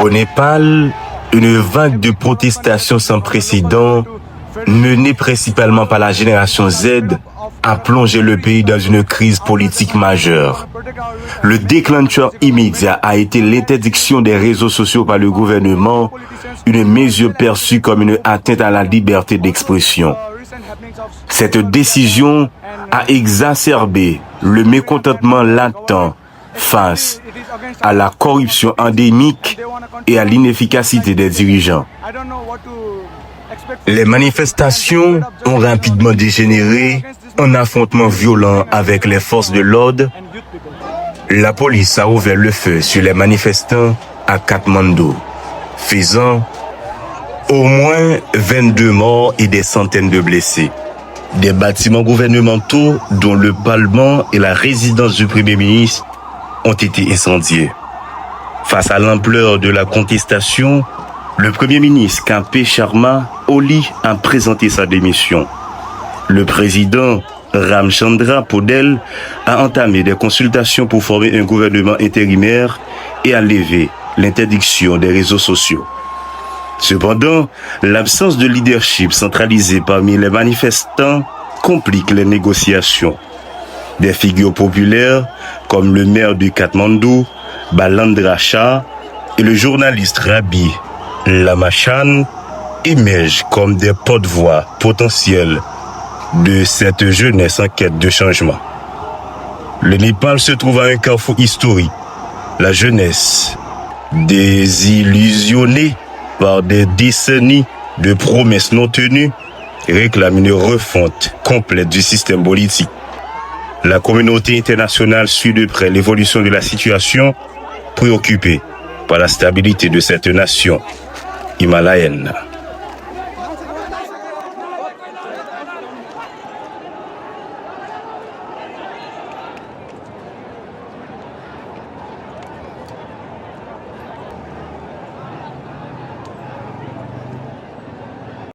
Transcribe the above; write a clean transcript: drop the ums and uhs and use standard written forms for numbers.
Au Népal, une vague de protestations sans précédent, menée principalement par la génération Z, a plongé le pays dans une crise politique majeure. Le déclencheur immédiat a été l'interdiction des réseaux sociaux par le gouvernement, une mesure perçue comme une atteinte à la liberté d'expression. Cette décision a exacerbé le mécontentement latent face à la corruption endémique et à l'inefficacité des dirigeants. Les manifestations ont rapidement dégénéré en affrontements violents avec les forces de l'ordre. La police a ouvert le feu sur les manifestants à Katmandou, faisant au moins 22 morts et des centaines de blessés. Des bâtiments gouvernementaux, dont le Parlement et la résidence du Premier ministre, ont été incendiés. Face à l'ampleur de la contestation, le Premier ministre K.P. Sharma Oli a présenté sa démission. Le président Ramchandra Podel a entamé des consultations pour former un gouvernement intérimaire et a levé l'interdiction des réseaux sociaux. Cependant, l'absence de leadership centralisé parmi les manifestants complique les négociations. Des figures populaires comme le maire de Katmandou, Balandra Shah, et le journaliste Rabi Lamachan émergent comme des porte-voix potentiels de cette jeunesse en quête de changement. Le Népal se trouve à un carrefour historique. La jeunesse, désillusionnée par des décennies de promesses non tenues, réclame une refonte complète du système politique. La communauté internationale suit de près l'évolution de la situation, préoccupée par la stabilité de cette nation himalayenne.